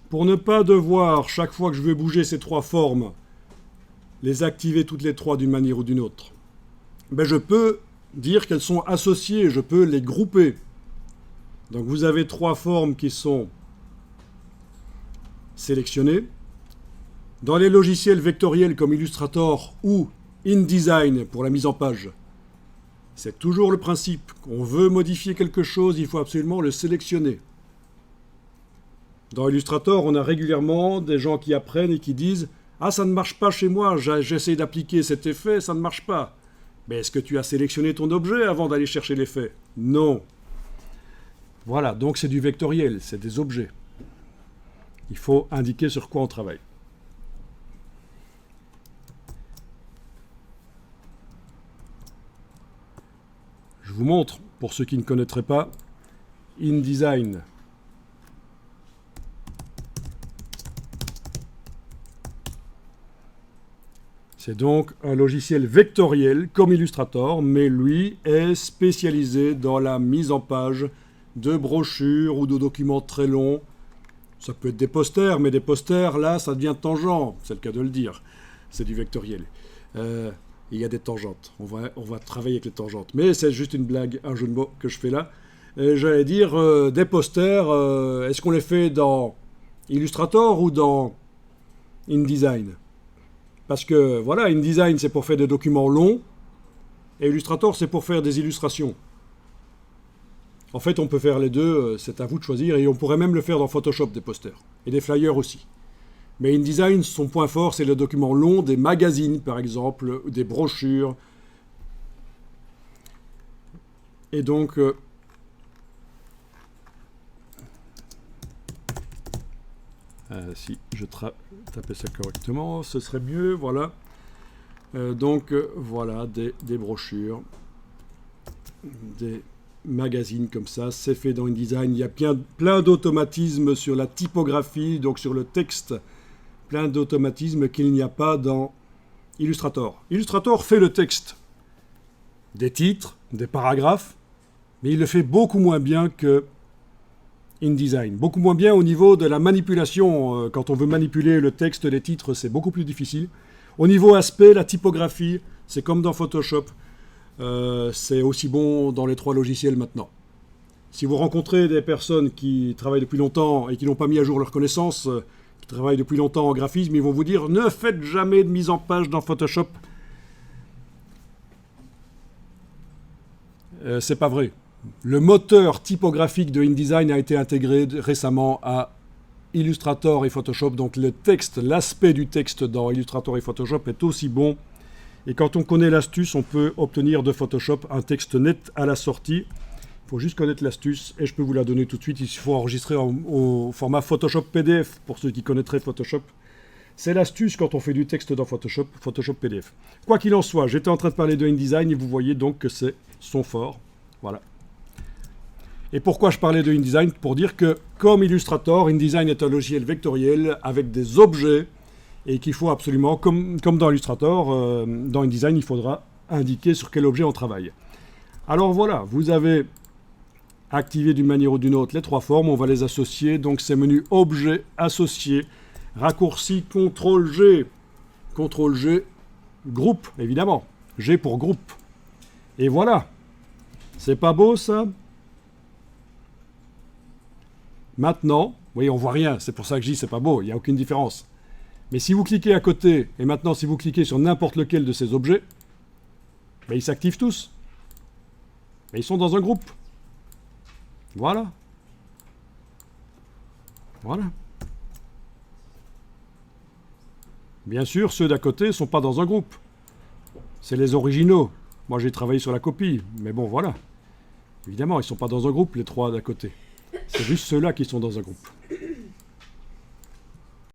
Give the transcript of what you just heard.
Pour ne pas devoir, chaque fois que je veux bouger ces trois formes, les activer toutes les trois d'une manière ou d'une autre, ben je peux dire qu'elles sont associées, je peux les grouper. Donc vous avez trois formes qui sont sélectionnées. Dans les logiciels vectoriels comme Illustrator ou InDesign pour la mise en page, c'est toujours le principe. On veut modifier quelque chose, il faut absolument le sélectionner. Dans Illustrator, on a régulièrement des gens qui apprennent et qui disent « Ah, ça ne marche pas chez moi, j'essaie d'appliquer cet effet, ça ne marche pas. » Mais est-ce que tu as sélectionné ton objet avant d'aller chercher l'effet? Non. Voilà, donc c'est du vectoriel, c'est des objets. Il faut indiquer sur quoi on travaille. Je vous montre, pour ceux qui ne connaîtraient pas, InDesign. C'est donc un logiciel vectoriel comme Illustrator, mais lui est spécialisé dans la mise en page de brochures ou de documents très longs. Ça peut être des posters, mais des posters, là, ça devient tangent, c'est le cas de le dire. C'est du vectoriel. Il y a des tangentes. On va travailler avec les tangentes. Mais c'est juste une blague, un jeu de mots que je fais là. J'allais dire, des posters, est-ce qu'on les fait dans Illustrator ou dans InDesign? Parce que, voilà, InDesign, c'est pour faire des documents longs, et Illustrator, c'est pour faire des illustrations. En fait, on peut faire les deux, c'est à vous de choisir, et on pourrait même le faire dans Photoshop, des posters, et des flyers aussi. Mais InDesign, son point fort, c'est le document long des magazines, par exemple, des brochures. Et donc, si je tapais ça correctement, ce serait mieux, voilà. Voilà, des brochures, des magazines comme ça, c'est fait dans InDesign. Il y a plein d'automatismes sur la typographie, donc sur le texte, plein d'automatismes qu'il n'y a pas dans Illustrator. Illustrator fait le texte, des titres, des paragraphes, mais il le fait beaucoup moins bien que InDesign. Beaucoup moins bien au niveau de la manipulation. Quand on veut manipuler le texte, les titres, c'est beaucoup plus difficile. Au niveau aspect, la typographie, c'est comme dans Photoshop. C'est aussi bon dans les trois logiciels maintenant. Si vous rencontrez des personnes qui travaillent depuis longtemps et qui n'ont pas mis à jour leurs connaissances, qui travaillent depuis longtemps en graphisme, ils vont vous dire « Ne faites jamais de mise en page dans Photoshop. » C'est pas vrai. Le moteur typographique de InDesign a été intégré récemment à Illustrator et Photoshop. Donc le texte, l'aspect du texte dans Illustrator et Photoshop est aussi bon. Et quand on connaît l'astuce, on peut obtenir de Photoshop un texte net à la sortie. Il faut juste connaître l'astuce et je peux vous la donner tout de suite. Il faut enregistrer au format Photoshop PDF pour ceux qui connaîtraient Photoshop. C'est l'astuce quand on fait du texte dans Photoshop, Photoshop PDF. Quoi qu'il en soit, j'étais en train de parler de InDesign et vous voyez donc que c'est son fort. Voilà. Et pourquoi je parlais de InDesign? Pour dire que, comme Illustrator, InDesign est un logiciel vectoriel avec des objets et qu'il faut absolument, comme dans Illustrator, dans InDesign, il faudra indiquer sur quel objet on travaille. Alors voilà, vous avez activé d'une manière ou d'une autre les trois formes, on va les associer. Donc ces menus Objets, Associés, raccourci CTRL-G, CTRL-G, Groupe, évidemment. G pour groupe. Et voilà. C'est pas beau, ça? Maintenant, vous voyez, on voit rien, c'est pour ça que je dis c'est pas beau, il n'y a aucune différence. Mais si vous cliquez à côté, et maintenant si vous cliquez sur n'importe lequel de ces objets, ben, ils s'activent tous. Et ils sont dans un groupe. Voilà. Voilà. Bien sûr, ceux d'à côté ne sont pas dans un groupe. C'est les originaux. Moi, j'ai travaillé sur la copie, mais bon, voilà. Évidemment, ils ne sont pas dans un groupe, les trois d'à côté. C'est juste ceux-là qui sont dans un groupe.